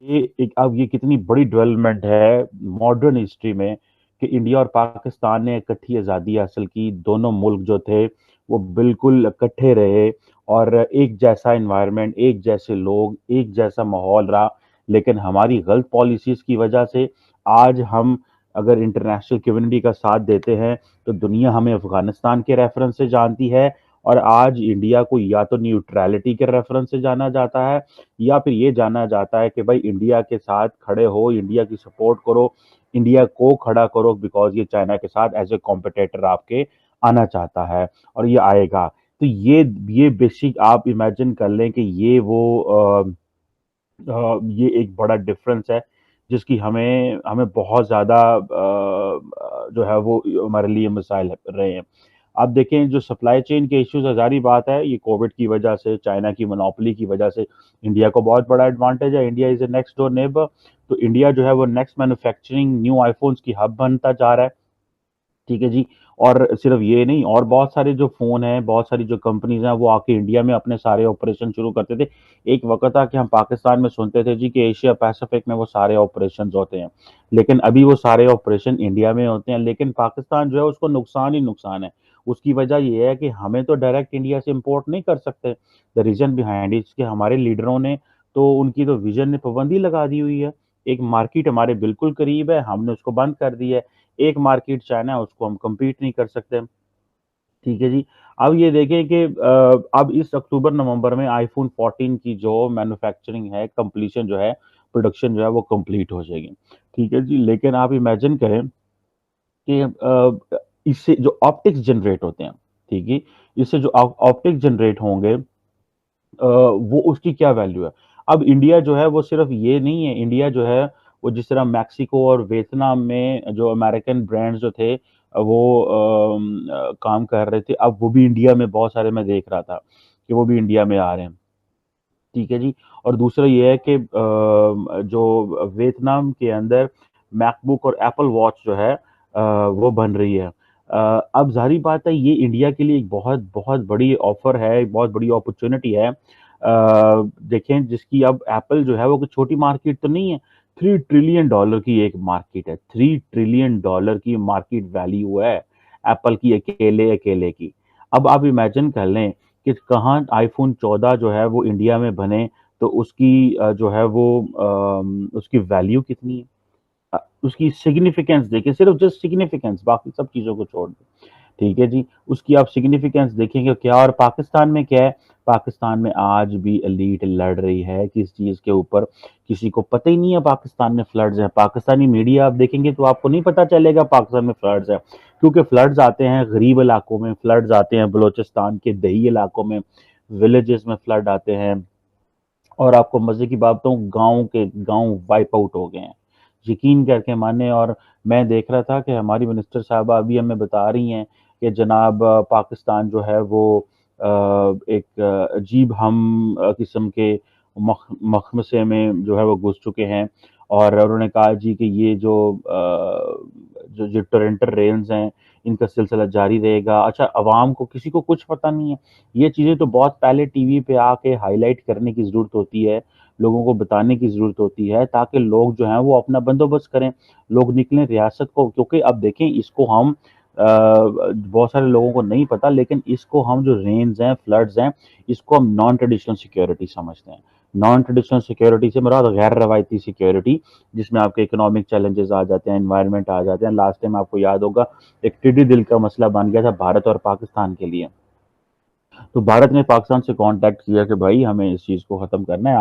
अब ये कितनी बड़ी डेवलपमेंट है मॉडर्न हिस्ट्री में कि इंडिया और पाकिस्तान ने इकट्ठी आज़ादी हासिल की। दोनों मुल्क जो थे वो बिल्कुल इकट्ठे रहे और एक जैसा एनवायरनमेंट, एक जैसे लोग, एक जैसा माहौल रहा। लेकिन हमारी गलत पॉलिसीज की वजह से आज हम अगर इंटरनेशनल कम्युनिटी का साथ देते हैं तो दुनिया हमें अफगानिस्तान के रेफरेंस से जानती है, और आज इंडिया को या तो न्यूट्रलिटी के रेफरेंस से जाना जाता है या फिर ये जाना जाता है कि भाई इंडिया के साथ खड़े हो, इंडिया की सपोर्ट करो, इंडिया को खड़ा करो, बिकॉज ये चाइना के साथ एज ए कॉम्पिटेटर आपके आना चाहता है और ये आएगा। तो ये बेसिक आप इमेजिन कर लें कि ये एक बड़ा डिफरेंस है जिसकी हमें हमें बहुत ज़्यादा जो है वो हमारे लिए मिसाइल रहे हैं। आप देखें जो सप्लाई चेन के इश्यूज, हजारी बात है, ये कोविड की वजह से, चाइना की मोनोपोली की वजह से इंडिया को बहुत बड़ा एडवांटेज है। India is A next door neighbour. तो इंडिया जो है वो नेक्स्ट मैन्युफैक्चरिंग न्यू आईफोन्स की हब बनता जा रहा है। ठीक है जी। और सिर्फ ये नहीं, और बहुत सारे जो फोन हैं, बहुत सारी जो कंपनीज हैं, वो आके इंडिया में अपने सारे ऑपरेशन शुरू करते थे। एक वक्त था कि हम पाकिस्तान में सुनते थे जी कि एशिया पैसिफिक में वो सारे ऑपरेशन होते हैं, लेकिन अभी वो सारे ऑपरेशन इंडिया में होते हैं। लेकिन पाकिस्तान जो है उसको नुकसान ही नुकसान है। उसकी वजह यह है कि हमें तो डायरेक्ट इंडिया से इम्पोर्ट नहीं कर सकते। द रीजन बिहाइंड इज कि हमारे लीडरों ने, तो उनकी तो विजन ने पाबंदी लगा दी हुई है। एक मार्केट हमारे बिल्कुल करीब है, हमने उसको बंद कर दिया है। एक मार्केट चाइना है, उसको हम compete नहीं कर सकते। ठीक है जी। अब ये देखें कि अब इस अक्टूबर नवंबर में आईफोन 14 की जो मैन्युफैक्चरिंग है, कंप्लीशन जो है, प्रोडक्शन जो है वो कंप्लीट हो जाएगी। ठीक है जी। लेकिन आप इमेजिन करें कि इससे जो ऑप्टिक्स जनरेट होते हैं, ठीक है, इससे जो ऑप्टिक्स जनरेट होंगे, वो उसकी क्या वैल्यू है। अब इंडिया जो है वो सिर्फ ये नहीं है, इंडिया जो है वो जिस तरह मैक्सिको और वियतनाम में जो अमेरिकन ब्रांड्स जो थे वो काम कर रहे थे, अब वो भी इंडिया में बहुत सारे मैं देख रहा था कि वो भी इंडिया में आ रहे हैं। ठीक है जी। और दूसरा ये है कि जो वियतनाम के अंदर मैकबुक और एप्पल वॉच जो है वो बन रही है। अब जाहिर बात है ये इंडिया के लिए एक बहुत बहुत बड़ी ऑफर है, एक बहुत बड़ी अपॉर्चुनिटी है। देखें जिसकी अब एप्पल जो है वो कोई छोटी मार्केट तो नहीं है। $3 ट्रिलियन की एक मार्केट है, $3 ट्रिलियन की मार्केट वैल्यू है एप्पल की, अकेले अकेले की। अब आप इमेजिन कर लें कि कहाँ आईफोन 14 जो है वो इंडिया में बने, तो उसकी जो है वो उसकी वैल्यू कितनी है। उसकी सिग्निफिकेंस देखिए, सिर्फ जस्ट सिग्निफिकेंस, बाकी सब चीज़ों को छोड़ दें। ठीक है जी। उसकी आप सिग्निफिकेंस देखेंगे क्या, और पाकिस्तान में क्या है। पाकिस्तान में आज भी एलीट लड़ रही है किस चीज़ के ऊपर, किसी को पता ही नहीं है पाकिस्तान में फ्लड्स हैं। पाकिस्तानी मीडिया आप देखेंगे तो आपको नहीं पता चलेगा पाकिस्तान में फ्लड्स है, क्योंकि फ्लड्स आते हैं गरीब इलाकों में, फ्लड्स आते हैं बलोचिस्तान के दही इलाकों में, विलेजेस में फ्लड आते हैं। और आपको मजे की बात बताऊं, गांव के गांव वाइप आउट हो गए हैं, यकीन करके माने। और मैं देख रहा था कि हमारी मिनिस्टर साहबा अभी हमें बता रही हैं कि जनाब पाकिस्तान जो है वो एक अजीब हम किस्म के मखमसे में जो है वो घुस चुके हैं। और उन्होंने कहा जी कि ये जो टोरेंटल रेंज हैं, इनका सिलसिला जारी रहेगा। अच्छा, अवाम को किसी को कुछ पता नहीं है। ये चीज़ें तो बहुत पहले टीवी पे आके हाईलाइट करने की ज़रूरत होती है, लोगों को बताने की ज़रूरत होती है, ताकि लोग जो हैं वो अपना बंदोबस्त करें, लोग निकलें रियासत को। क्योंकि अब देखें इसको हम बहुत सारे लोगों को नहीं पता, लेकिन इसको हम जो रेन्स हैं, फ्लड्स हैं, इसको हम नॉन ट्रेडिशनल सिक्योरिटी समझते हैं। नॉन ट्रेडिशनल सिक्योरिटी से मुराद गैर रवायती सिक्योरिटी, जिसमें आपके इकोनॉमिक चैलेंजेस आ जाते हैं, एनवायरनमेंट आ जाते हैं। लास्ट टाइम आपको याद होगा एक टिड्डी दिल का मसला बन गया था भारत और पाकिस्तान के लिए। तो भारत ने पाकिस्तान से कांटेक्ट किया कि भाई हमें इस चीज़ को ख़त्म करना है,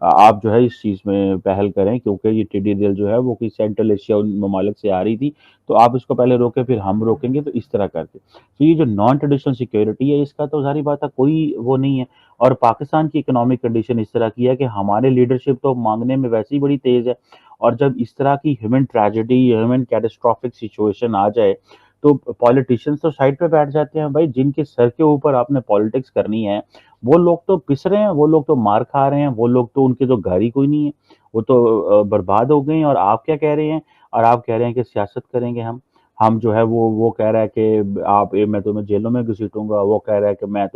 आप जो है इस चीज़ में पहल करें, क्योंकि ये टिड्डी दिल जो है वो कि सेंट्रल एशिया उन ममालिक से आ रही थी, तो आप इसको पहले रोकें फिर हम रोकेंगे, तो इस तरह करके। तो ये जो नॉन ट्रेडिशनल सिक्योरिटी है इसका तो ज़ाहिर बात है कोई वो नहीं है। और पाकिस्तान की इकोनॉमिक कंडीशन इस तरह की है कि हमारे लीडरशिप तो मांगने में वैसे ही बड़ी तेज़ है, और जब इस तरह की human tragedy, human catastrophic situation आ जाए, तो पॉलिटिशियंस तो साइड पे बैठ जाते हैं भाई। जिनके सर के ऊपर आपने पॉलिटिक्स करनी है, वो लोग तो पिस रहे हैं, वो लोग तो मार खा रहे हैं, वो लोग तो उनके तो घर ही कोई नहीं है, वो तो बर्बाद हो गए हैं। और आप क्या कह रहे हैं, और आप कह रहे हैं कि सियासत करेंगे हम। हम जो है वो कह रहा है कि आप मैं तुम्हें जेलों में घसीटूंगा, वो कह रहा है कि मैं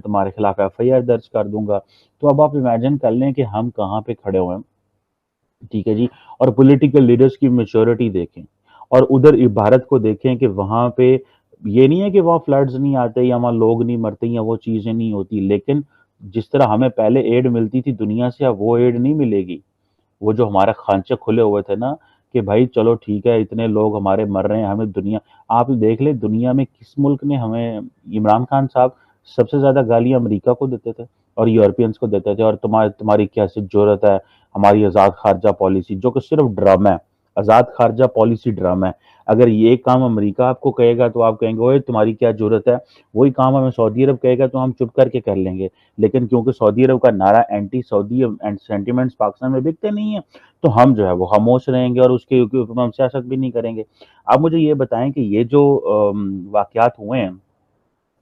तुम्हारे खिलाफ एफआईआर दर्ज कर दूंगा। तो अब आप इमेजिन कर लें कि हम कहाँ पे खड़े हुए हैं। ठीक है जी। और पॉलिटिकल लीडर्स की मेच्योरिटी देखें, और उधर भारत को देखें कि वहां पे ये नहीं है कि वहाँ फ्लड्स नहीं आते या वहाँ लोग नहीं मरते या वो चीजें नहीं होती, लेकिन जिस तरह हमें पहले एड मिलती थी दुनिया से, अब वो एड नहीं मिलेगी। वो जो हमारे खांचे खुले हुए थे ना, कि भाई चलो ठीक है, इतने लोग हमारे मर रहे हैं, हमें दुनिया, आप देख ले दुनिया में किस मुल्क ने हमें, इमरान खान साहब सबसे ज्यादा गालियां अमेरिका को देते थे और यूरोपियंस को देते थे, और तुम्हारी कैसी जरूरत है, हमारी आजाद खारजा पॉलिसी, जो कि सिर्फ ड्रामा है। आजाद खारजा पॉलिसी ड्रामा है। अगर ये काम अमेरिका आपको कहेगा तो आप कहेंगे ओए तुम्हारी क्या जरूरत है, वही काम हमें सऊदी अरब कहेगा तो हम चुप करके कर लेंगे। लेकिन क्योंकि सऊदी अरब का नारा anti Saudi and sentiments Pakistan में बिकते नहीं है, तो हम जो है वो खामोश रहेंगे और उसके ऊपर हम सियासत भी नहीं करेंगे। आप मुझे ये बताएं कि ये जो वाकयात हुए हैं,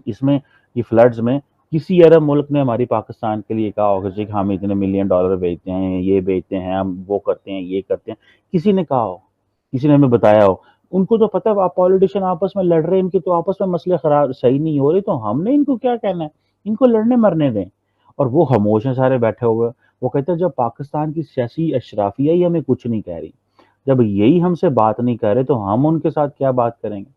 इसमें, ये फ्लड्स में, किसी अरब मुल्क ने हमारी पाकिस्तान के लिए कहा होगा कि हम इतने मिलियन डॉलर भेजते हैं, ये भेजते हैं, हम वो करते हैं, ये करते हैं? किसी ने कहा हो? किसी ने हमें बताया हो? उनको तो पता है आप पॉलिटिशियन आपस में लड़ रहे हैं, इनके तो आपस में मसले खराब सही नहीं हो रहे, तो हमने इनको क्या कहना है? इनको लड़ने मरने दें। और वो खामोश हैं सारे बैठे हुए। वो कहते हैं जब पाकिस्तान की सियासी अशराफिया ही हमें कुछ नहीं कह रही, जब यही हमसे बात नहीं कर रहे, तो हम उनके साथ क्या बात करेंगे?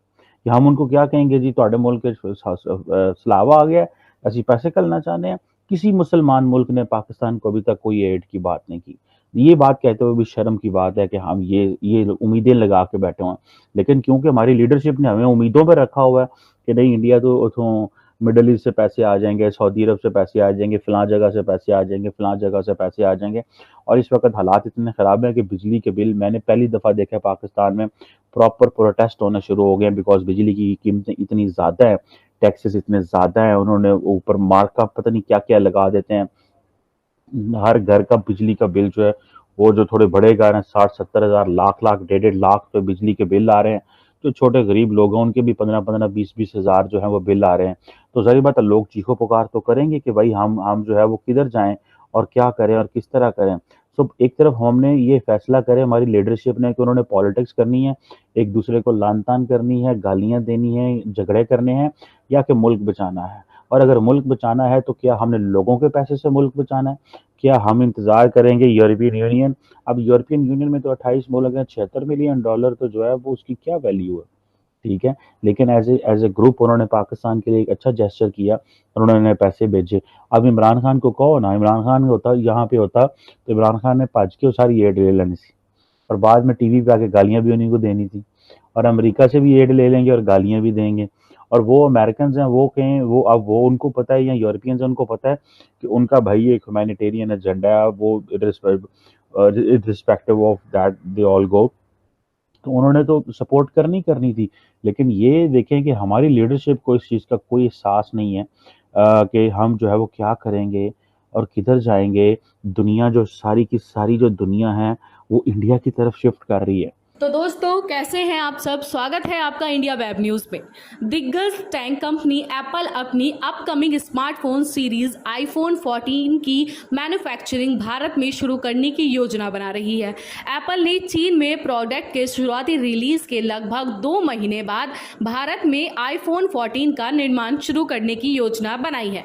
कि हम उनको क्या कहेंगे जी ਤੁਹਾਡੇ मुल्क के सलावा आ गया, ऐसी पैसे करना चाहते हैं? किसी मुसलमान मुल्क ने पाकिस्तान को अभी तक कोई एड की बात नहीं की। ये बात कहते हुए भी शर्म की बात है कि हम ये उम्मीदें लगा के बैठे हुए हैं। लेकिन क्योंकि हमारी लीडरशिप ने हमें उम्मीदों पर रखा हुआ है कि नहीं, इंडिया तो उतों मिडल ईस्ट से पैसे आ जाएंगे, सऊदी अरब से पैसे आ जाएंगे, फलां जगह से पैसे आ जाएंगे, फलां जगह से पैसे आ जाएंगे। और इस वक्त हालात इतने ख़राब हैं कि बिजली के बिल, मैंने पहली दफ़ा देखा है पाकिस्तान में प्रॉपर प्रोटेस्ट होना शुरू हो गए हैं, बिकॉज बिजली की कीमतें इतनी ज़्यादा है, टैक्सेस इतने ज़्यादा है, उन्होंने ऊपर मार्कअप पता नहीं क्या क्या लगा देते हैं। हर घर का बिजली का बिल जो है, वो जो थोड़े बड़े घर हैं, 60-70 हज़ार, लाख लाख, 1.5 लाख तो बिजली के बिल आ रहे हैं। जो छोटे गरीब लोग हैं उनके भी 15-15, 20-20 हज़ार जो है वो बिल आ रहे हैं। तो जाहिर बात है लोग चीखो पुकार तो करेंगे कि भाई हम जो है वो किधर जाएं और क्या करें और किस तरह करें। सो एक तरफ हमने ये फैसला करे, हमारी लीडरशिप ने, कि उन्होंने पॉलिटिक्स करनी है, एक दूसरे को लान तान करनी है, गालियां देनी है, झगड़े करने हैं, या कि मुल्क बचाना है। और अगर मुल्क बचाना है तो क्या हमने लोगों के पैसे से मुल्क बचाना है? क्या हम इंतजार करेंगे यूरोपियन यूनियन? अब यूरोपियन यूनियन में तो 28 मुल्क हैं, 76 मिलियन डॉलर तो जो है वो उसकी क्या वैल्यू है? ठीक है। लेकिन एज ए ग्रुप उन्होंने पाकिस्तान के लिए एक अच्छा जेस्चर किया और उन्होंने पैसे भेजे। अब इमरान खान को कहो ना, इमरान खान होता यहाँ पे होता तो इमरान खान ने भज के वो सारी एड ले लेनी थी, और बाद में टीवी पे आके गालियां भी उन्हीं को देनी थी। और अमेरिका से भी एड ले लेंगे और गालियां भी देंगे। और वो अमेरिकन हैं, वो कहें, वो अब वो उनको पता है, या यूरोपियंस उनको पता है कि उनका भाई एक ह्यूमैनिटेरियन एजेंडा है, वो irrespective of that they all go, तो उन्होंने तो सपोर्ट करनी ही करनी थी। लेकिन ये देखें कि हमारी लीडरशिप को इस चीज़ का कोई एहसास नहीं है कि हम जो है वो क्या करेंगे और किधर जाएंगे। दुनिया जो सारी की सारी जो दुनिया है वो इंडिया की तरफ शिफ्ट कर रही है। तो दोस्तों कैसे हैं आप सब। स्वागत है आपका इंडिया वेब न्यूज़ पे। दिग्गज टैंक कंपनी एप्पल अपनी अपकमिंग स्मार्टफोन सीरीज आईफोन 14 की मैन्युफैक्चरिंग भारत में शुरू करने की योजना बना रही है। एप्पल ने चीन में प्रोडक्ट के शुरुआती रिलीज के लगभग 2 महीने बाद भारत में आईफोन 14 का निर्माण शुरू करने की योजना बनाई है।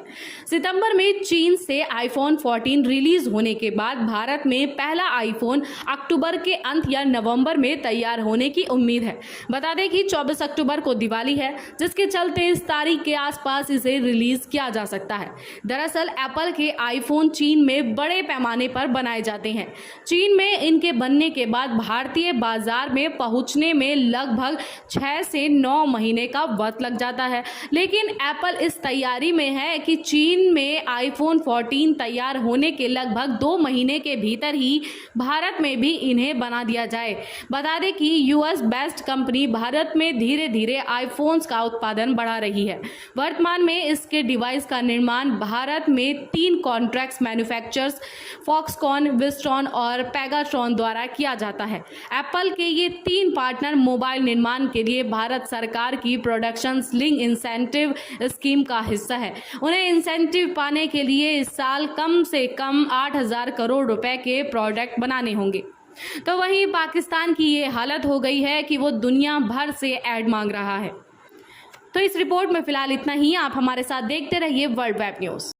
सितंबर में चीन से आईफोन 14 रिलीज होने के बाद भारत में पहला आईफोन अक्टूबर के अंत या नवंबर में तैयार होने की उम्मीद है। बता दें कि 24 अक्टूबर को दिवाली है, जिसके चलते इस तारीख के आसपास इसे रिलीज किया जा सकता है। दरअसल एप्पल के आईफोन चीन में बड़े पैमाने पर बनाए जाते हैं। चीन में इनके बनने के बाद भारतीय बाजार में पहुंचने में लगभग 6 से 9 महीने का वक्त लग जाता है। लेकिन एप्पल इस तैयारी में है कि चीन में आईफोन 14 तैयार होने के लगभग 2 महीने के भीतर ही भारत में भी इन्हें बना दिया जाए। बता दें कि यूएस बेस्ड कंपनी भारत में धीरे धीरे आईफोन्स का उत्पादन बढ़ा रही है। वर्तमान में इसके डिवाइस का निर्माण भारत में 3 कॉन्ट्रैक्ट मैन्युफैक्चरर्स फॉक्सकॉन, विस्ट्रॉन और पेगाट्रॉन द्वारा किया जाता है। एप्पल के ये 3 पार्टनर मोबाइल निर्माण के लिए भारत सरकार की प्रोडक्शन लिंक इंसेंटिव स्कीम का हिस्सा है। उन्हें इंसेंटिव पाने के लिए इस साल कम से कम 8,000 करोड़ रुपए के प्रोडक्ट बनाने होंगे। तो वहीं पाकिस्तान की ये हालत हो गई है कि वो दुनिया भर से ऐड मांग रहा है। तो इस रिपोर्ट में फिलहाल इतना ही। आप हमारे साथ देखते रहिए वर्ल्ड वेब न्यूज़।